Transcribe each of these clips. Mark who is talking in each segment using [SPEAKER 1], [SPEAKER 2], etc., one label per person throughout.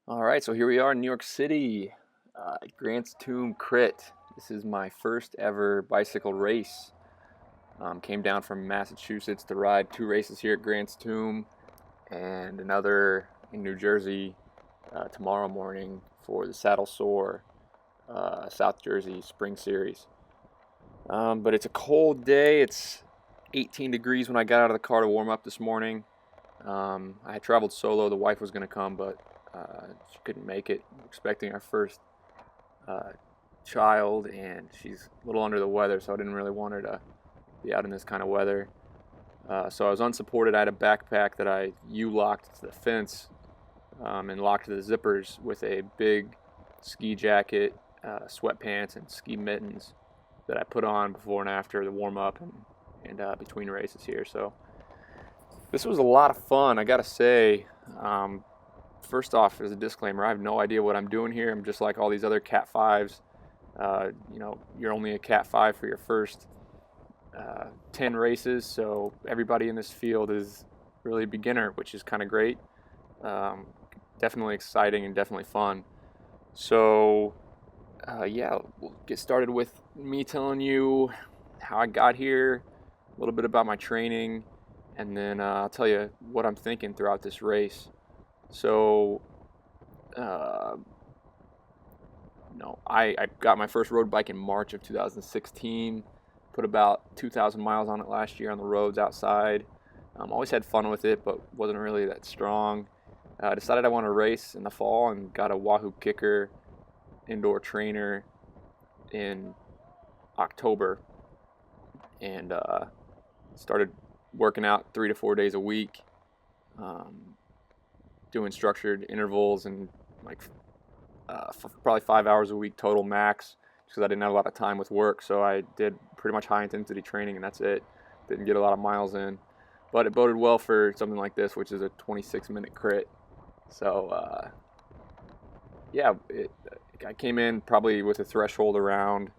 [SPEAKER 1] All right, so here we are in New York City, Grant's Tomb Crit. This is my first ever bicycle race. Came down from Massachusetts to ride 2 races here at Grant's Tomb and another in New Jersey tomorrow morning for the Saddle Sore South Jersey Spring Series. But it's a cold day. It's 18 degrees when I got out of the car to warm up this morning. I had traveled solo. The wife was going to come, but she couldn't make it. We're expecting our first child, and she's a little under the weather, so I didn't really want her to be out in this kind of weather. So I was unsupported. I had a backpack that I U-locked to the fence and locked to the zippers with a big ski jacket, sweatpants, and ski mittens that I put on before and after the warm-up and between races here. So this was a lot of fun, I gotta say. First off, as a disclaimer, I have no idea what I'm doing here. I'm just like all these other Cat 5s. You're only a Cat 5 for your first 10 races, so everybody in this field is really a beginner, which is kind of great. Definitely exciting and definitely fun. So, yeah, we'll get started with me telling you how I got here, a little bit about my training, and then I'll tell you what I'm thinking throughout this race. So, I got my first road bike in March of 2016. Put about 2,000 miles on it last year on the roads outside. Always had fun with it, but wasn't really that strong. Decided I want to race in the fall and got a Wahoo Kicker indoor trainer in October, and started working out 3 to 4 days a week, doing structured intervals and like probably 5 hours a week total max, because I didn't have a lot of time with work. So I did pretty much high intensity training, and that's it. Didn't get a lot of miles in, but it boded well for something like this, which is a 26-minute crit. So yeah, I came in probably with a threshold around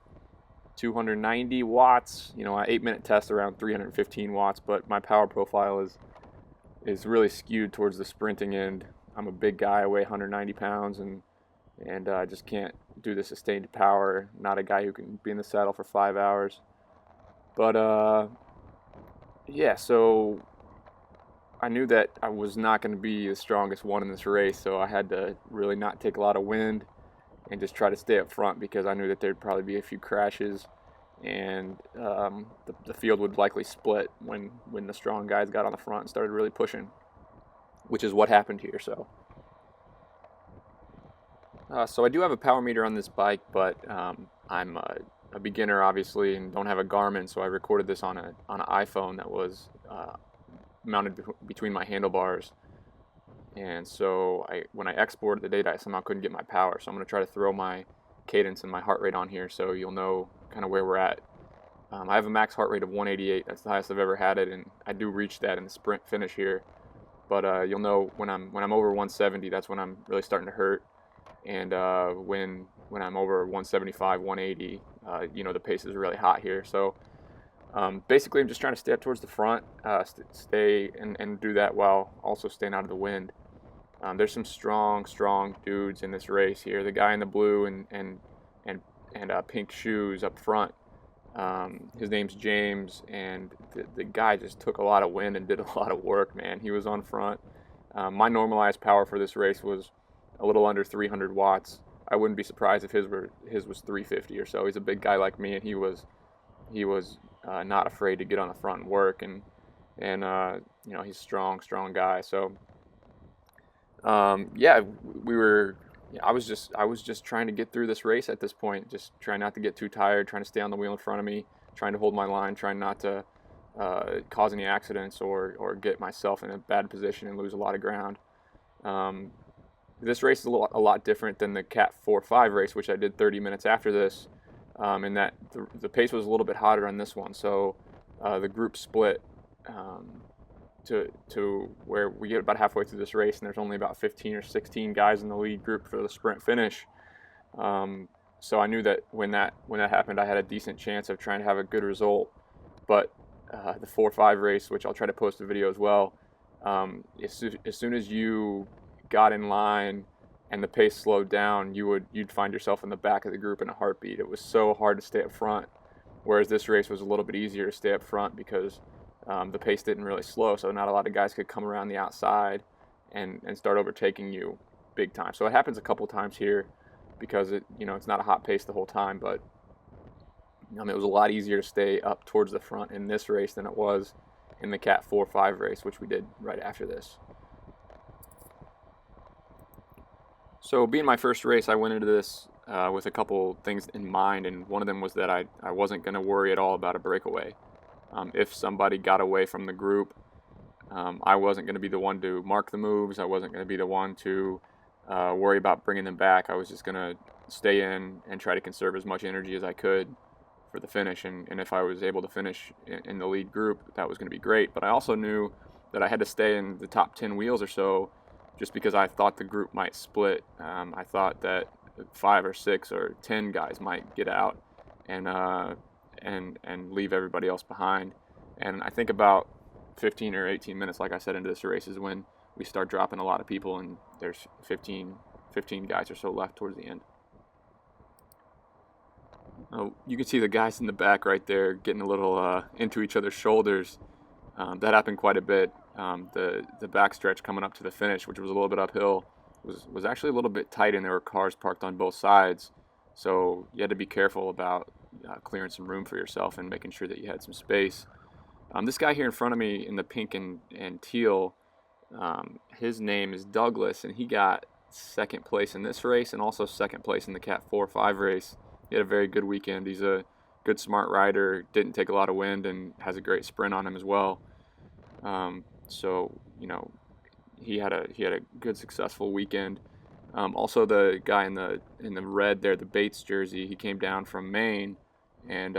[SPEAKER 1] 290 watts. You know, an 8-minute test around 315 watts, but my power profile is really skewed towards the sprinting end. I'm a big guy. I weigh 190 pounds, and I just can't do the sustained power. Not a guy who can be in the saddle for 5 hours. But yeah, so I knew that I was not going to be the strongest one in this race, so I had to really not take a lot of wind and just try to stay up front, because I knew that there'd probably be a few crashes, and the field would likely split when the strong guys got on the front and started really pushing, which is what happened here. So I do have a power meter on this bike, but I'm a beginner, obviously, and don't have a Garmin, so I recorded this on an iPhone that was mounted between my handlebars. And so when I exported the data, I somehow couldn't get my power. So I'm going to try to throw my cadence and my heart rate on here so you'll know kind of where we're at. I have a max heart rate of 188. That's the highest I've ever had it, and I do reach that in the sprint finish here. But you'll know when I'm over 170, that's when I'm really starting to hurt. And when I'm over 175, 180, the pace is really hot here. So basically, I'm just trying to stay up towards the front, stay and do that while also staying out of the wind. There's some strong dudes in this race here. The guy in the blue and pink shoes up front, his name's James, and the guy just took a lot of wind and did a lot of work, man. He was on front. My normalized power for this race was a little under 300 watts. I wouldn't be surprised if his was 350 or so. He's a big guy like me, and he was not afraid to get on the front and work, and he's a strong guy. So yeah, I was just trying to get through this race at this point, just trying not to get too tired, trying to stay on the wheel in front of me, trying to hold my line, trying not to cause any accidents or get myself in a bad position and lose a lot of ground. This race is a lot different than the Cat 4-5 race, which I did 30 minutes after this, in that the pace was a little bit hotter on this one. So the group split to where we get about halfway through this race, and there's only about 15 or 16 guys in the lead group for the sprint finish. So I knew that when that happened, I had a decent chance of trying to have a good result. But the 4-5 race, which I'll try to post a video as well, as soon as you got in line and the pace slowed down, you'd find yourself in the back of the group in a heartbeat. It was so hard to stay up front, whereas this race was a little bit easier to stay up front because the pace didn't really slow, so not a lot of guys could come around the outside and start overtaking you big time. So it happens a couple times here because it's not a hot pace the whole time, but it was a lot easier to stay up towards the front in this race than it was in the Cat 4-5 race, which we did right after this. So being my first race, I went into this with a couple things in mind, and one of them was that I wasn't going to worry at all about a breakaway. If somebody got away from the group, I wasn't going to be the one to mark the moves. I wasn't going to be the one to worry about bringing them back. I was just going to stay in and try to conserve as much energy as I could for the finish, and if I was able to finish in the lead group, that was going to be great. But I also knew that I had to stay in the top 10 wheels or so, just because I thought the group might split. I thought that 5 or 6 or 10 guys might get out and leave everybody else behind. And I think about 15 or 18 minutes, like I said, into this race is when we start dropping a lot of people, and there's 15 guys or so left towards the end. You can see the guys in the back right there getting a little into each other's shoulders. That happened quite a bit. The backstretch coming up to the finish, which was a little bit uphill, was actually a little bit tight, and there were cars parked on both sides. So you had to be careful about clearing some room for yourself and making sure that you had some space. This guy here in front of me in the pink and teal, his name is Douglas, and he got second place in this race and also second place in the Cat 4-5 race. He had a very good weekend. He's a good, smart rider, didn't take a lot of wind, and has a great sprint on him as well. So he had a good, successful weekend. Also, the guy in the red there, the Bates jersey, he came down from Maine, and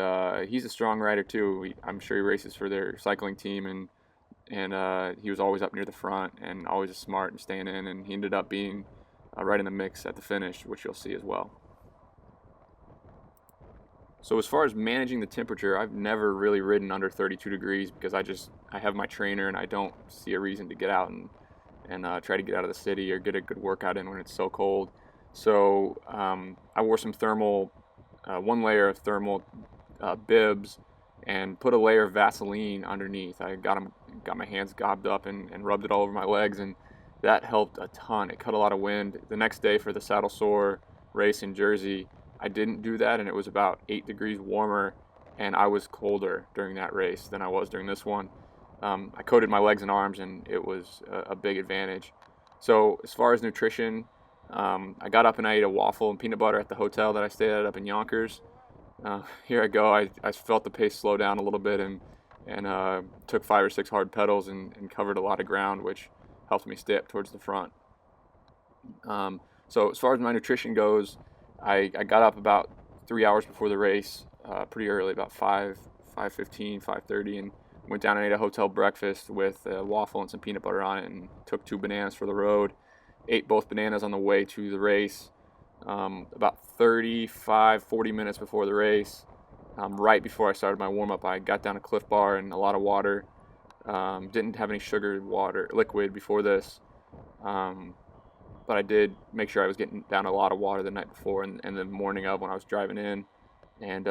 [SPEAKER 1] he's a strong rider too. I'm sure he races for their cycling team, and he was always up near the front and always smart and staying in, and he ended up being right in the mix at the finish, which you'll see as well. So as far as managing the temperature, I've never really ridden under 32 degrees because I have my trainer, and I don't see a reason to get out and try to get out of the city or get a good workout in when it's so cold. So I wore some thermal, one layer of thermal bibs, and put a layer of Vaseline underneath. I got my hands gobbed up and rubbed it all over my legs, and that helped a ton. It cut a lot of wind. The next day for the Saddle Sore race in Jersey, I didn't do that, and it was about 8 degrees warmer, and I was colder during that race than I was during this one. I coated my legs and arms, and it was a big advantage. So as far as nutrition, I got up and I ate a waffle and peanut butter at the hotel that I stayed at up in Yonkers. Here I go. I felt the pace slow down a little bit, and took 5 or 6 hard pedals and covered a lot of ground, which helped me stay up towards the front. So as far as my nutrition goes, I got up about 3 hours before the race, pretty early, about 5:15, 5:30, and went down and ate a hotel breakfast with a waffle and some peanut butter on it, and took 2 bananas for the road. Ate both bananas on the way to the race. About 40 minutes before the race, right before I started my warm-up, I got down a Cliff Bar and a lot of water. Didn't have any sugar liquid before this. But I did make sure I was getting down a lot of water the night before and the morning of when I was driving in. And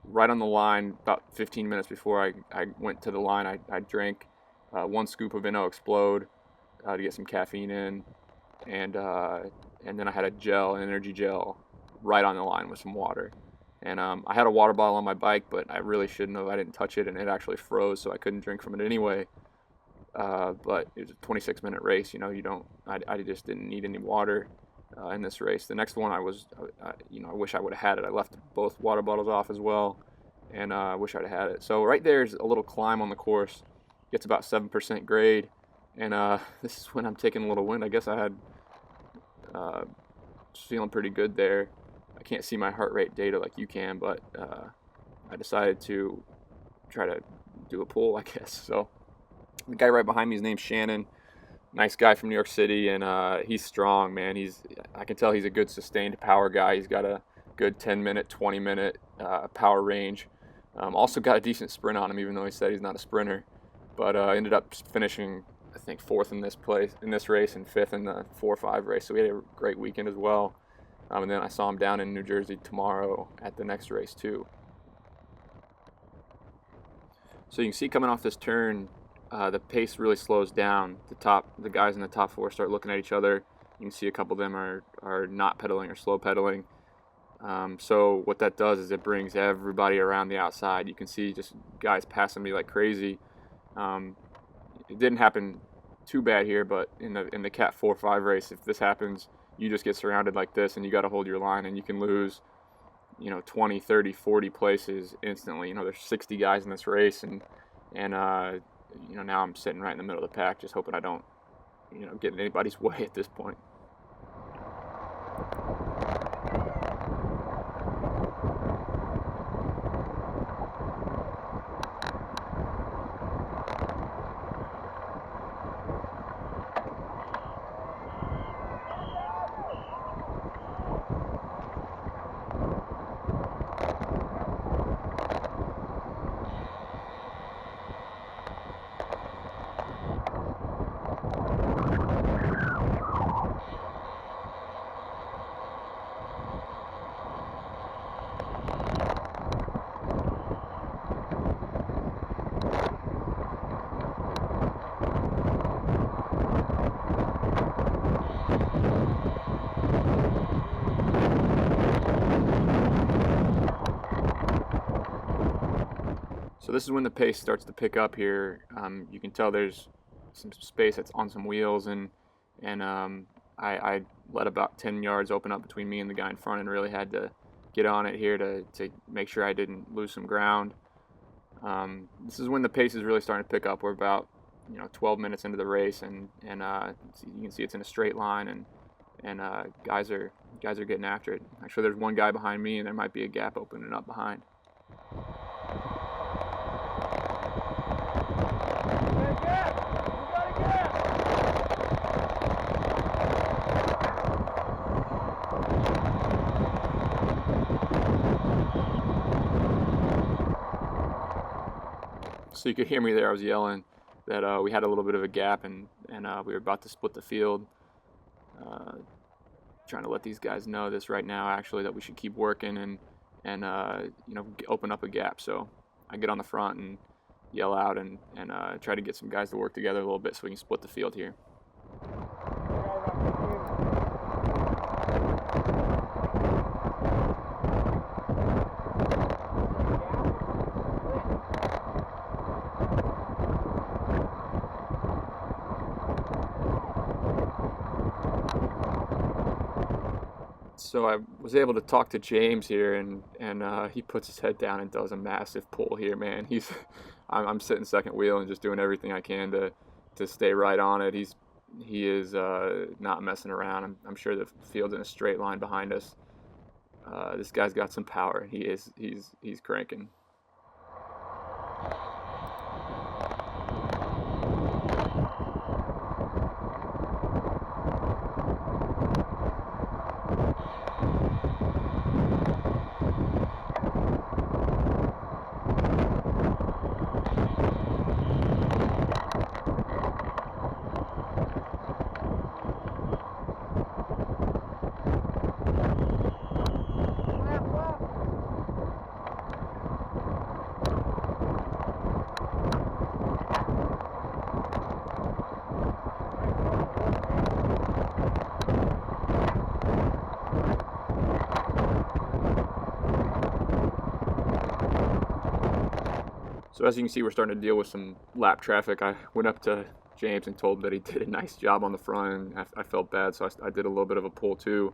[SPEAKER 1] right on the line, about 15 minutes before I went to the line, I drank 1 scoop of Inno Explode to get some caffeine in. And then I had an energy gel, right on the line with some water. And I had a water bottle on my bike, but I really shouldn't have. I didn't touch it, and it actually froze, so I couldn't drink from it anyway. But it was a 26-minute race. I just didn't need any water in this race. The next one, I wish I would have had it. I left both water bottles off as well, and I wish I'd have had it. So right there's a little climb on the course. Gets about 7% grade, and this is when I'm taking a little wind. I guess I had feeling pretty good there. I can't see my heart rate data like you can, but I decided to try to do a pull, I guess. So the guy right behind me, his name's Shannon. Nice guy from New York City, and he's strong, man. I can tell he's a good sustained power guy. He's got a good 10-minute, 20-minute power range. Also got a decent sprint on him, even though he said he's not a sprinter. But ended up finishing I think 4th in this race and 5th in the 4-5 race. So we had a great weekend as well. And then I saw him down in New Jersey tomorrow at the next race too. So you can see coming off this turn, the pace really slows down. The guys in the top 4 start looking at each other. You can see a couple of them are not pedaling or slow pedaling. So what that does is it brings everybody around the outside. You can see just guys passing me like crazy. It didn't happen too bad here, but in the Cat 4-5 race, if this happens, you just get surrounded like this, and you got to hold your line, and you can lose, 20, 30, 40 places instantly. There's 60 guys in this race, and now I'm sitting right in the middle of the pack, just hoping I don't, get in anybody's way at this point. So this is when the pace starts to pick up here. You can tell there's some space that's on some wheels, and I let about 10 yards open up between me and the guy in front, and really had to get on it here to make sure I didn't lose some ground. This is when the pace is really starting to pick up. We're about 12 minutes into the race, and you can see it's in a straight line, and guys are getting after it. Actually, there's one guy behind me, and there might be a gap opening up behind. So you could hear me there. I was yelling that we had a little bit of a gap, and we were about to split the field. Trying to let these guys know this right now, actually, that we should keep working and open up a gap. So I get on the front and yell out and try to get some guys to work together a little bit so we can split the field here. So I was able to talk to James here, and he puts his head down and does a massive pull here, man. I'm sitting second wheel and just doing everything I can to stay right on it. He is not messing around. I'm sure the field's in a straight line behind us. This guy's got some power. He's cranking. So as you can see, we're starting to deal with some lap traffic. I went up to James and told him that he did a nice job on the front, and I felt bad, so I did a little bit of a pull too.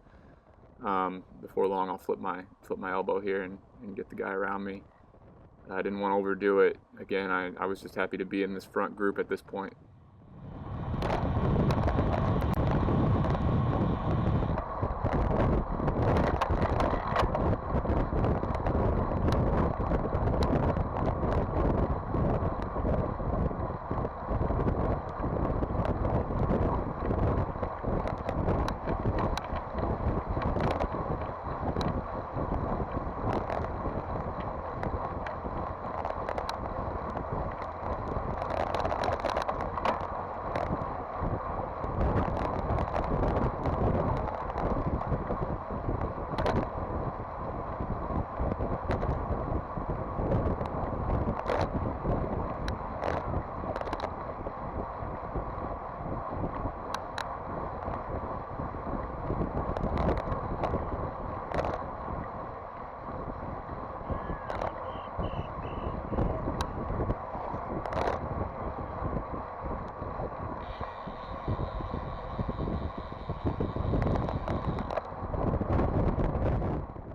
[SPEAKER 1] Before long, I'll flip my elbow here and get the guy around me. I didn't want to overdo it. Again, I was just happy to be in this front group at this point.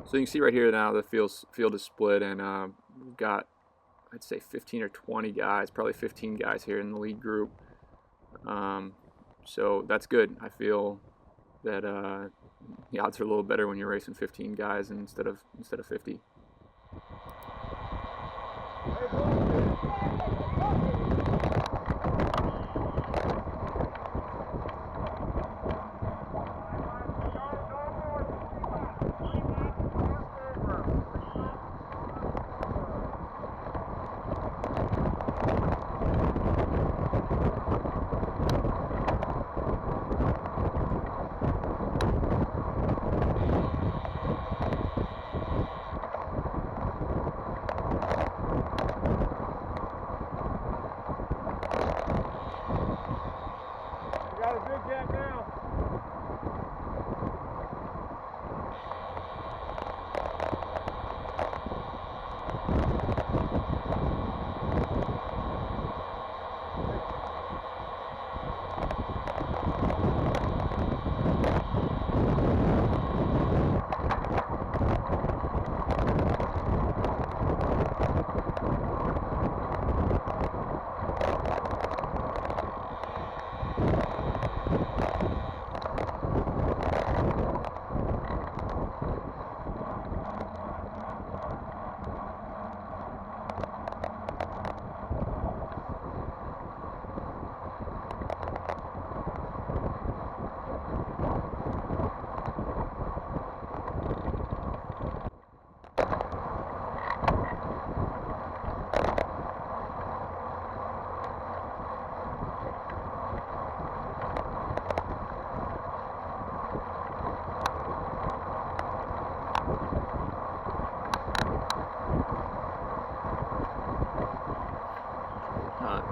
[SPEAKER 1] So you can see right here now the field is split, and we've got, I'd say, 15 or 20 guys, probably 15 guys here in the lead group. So that's good. I feel that the odds are a little better when you're racing 15 guys instead of 50.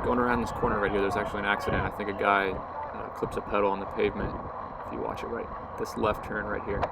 [SPEAKER 1] Going around this corner right here, there's actually an accident. I think a guy clips a pedal on the pavement. If you watch it right, this left turn right here.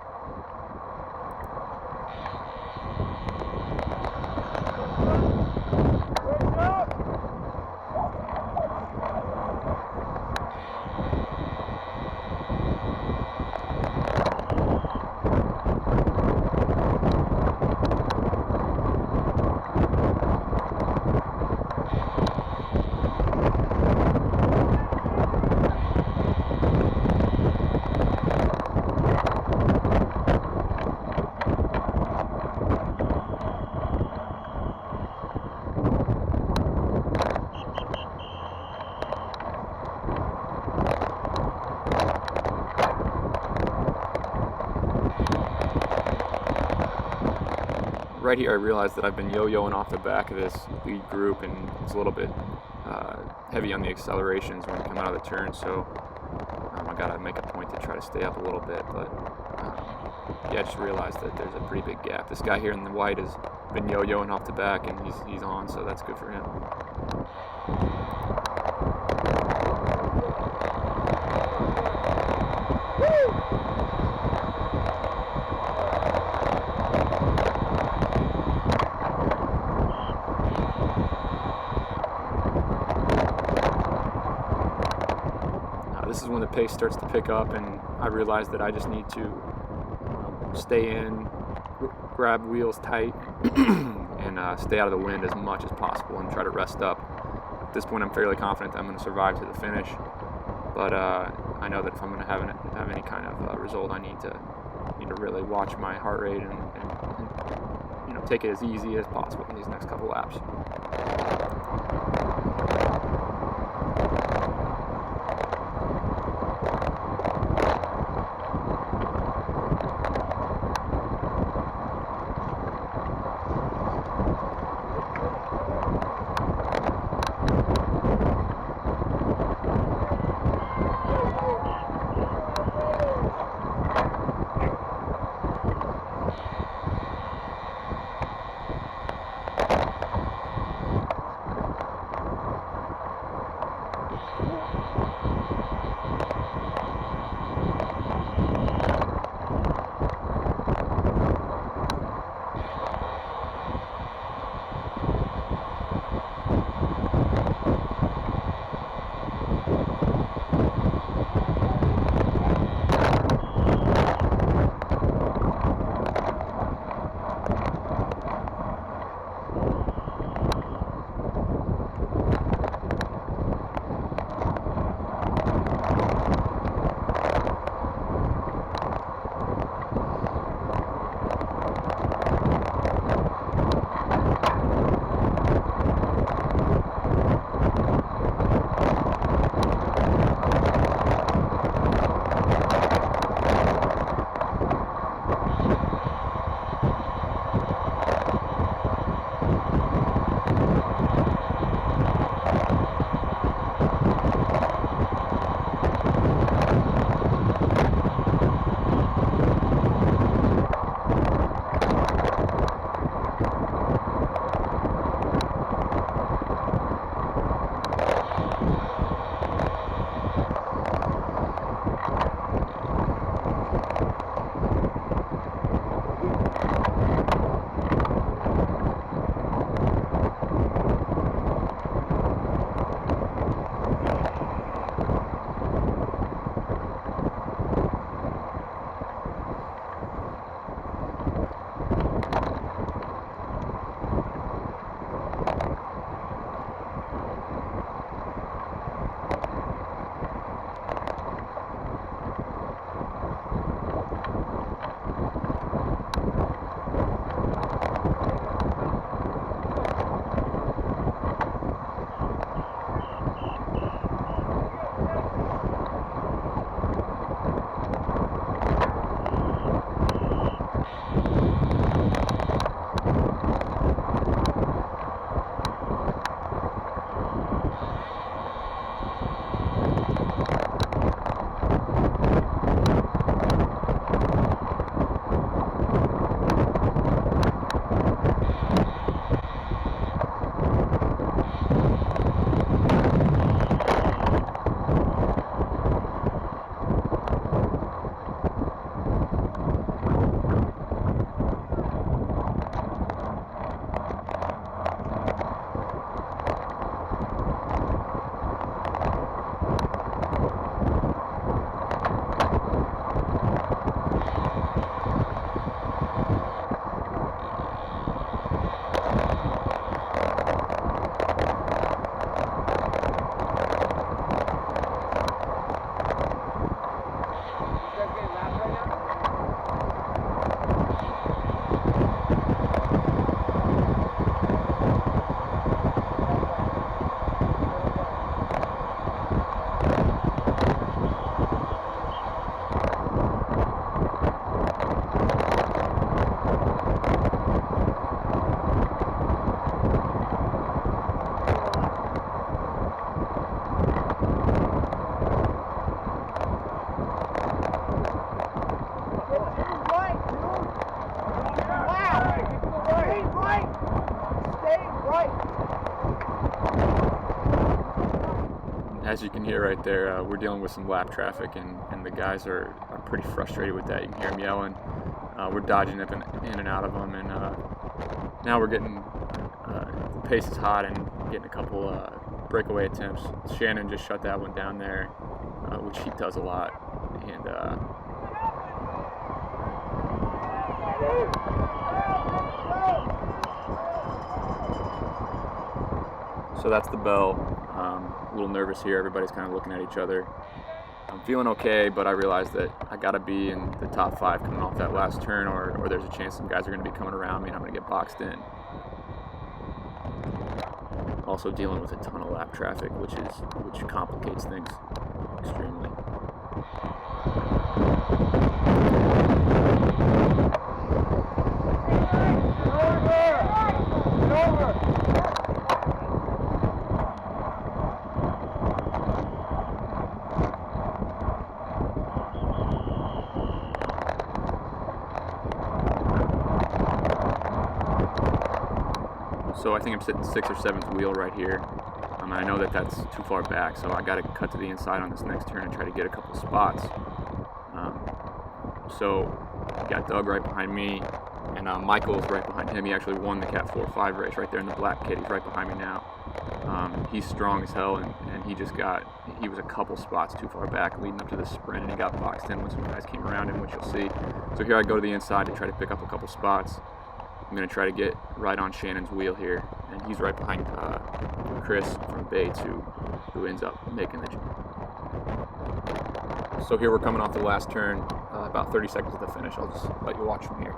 [SPEAKER 1] Right here I realized that I've been yo-yoing off the back of this lead group, and it's a little bit heavy on the accelerations when we come out of the turn, so I gotta make a point to try to stay up a little bit, but yeah, I just realized that there's a pretty big gap. This guy here in the white has been yo-yoing off the back, and he's on, so that's good for him. This is when the pace starts to pick up, and I realize that I just need to stay in, grab wheels tight, and stay out of the wind as much as possible and try to rest up. At this point I'm fairly confident that I'm going to survive to the finish, but I know that if I'm going to have any kind of result, I need to really watch my heart rate and take it as easy as possible in these next couple laps. as you can hear right there, we're dealing with some lap traffic, and the guys are pretty frustrated with that. You can hear them yelling. We're dodging up in and out of them, and now we're getting, the pace is hot and getting a couple breakaway attempts. Shannon just shut that one down there, which he does a lot, and so that's the bell. A little nervous here. Everybody's kind of looking at each other. I'm feeling okay, but I realize that I gotta be in the top 5 coming off that last turn, or there's a chance some guys are gonna be coming around me and I'm gonna get boxed in. Also dealing with a ton of lap traffic, which complicates things extremely. So I think I'm sitting 6th or 7th wheel right here. I know that that's too far back, so I got to cut to the inside on this next turn and try to get a couple spots. So I got Doug right behind me, and Michael's right behind him. He actually won the Cat 4-5 race right there in the black kit. He's right behind me now. He's strong as hell, and he was a couple spots too far back leading up to the sprint, and he got boxed in when some guys came around him, which you'll see. So here I go to the inside to try to pick up a couple spots. I'm going to try to get right on Shannon's wheel here, and he's right behind Chris from Bates, who ends up making the jump. So here we're coming off the last turn, about 30 seconds to the finish. I'll just let you watch from here.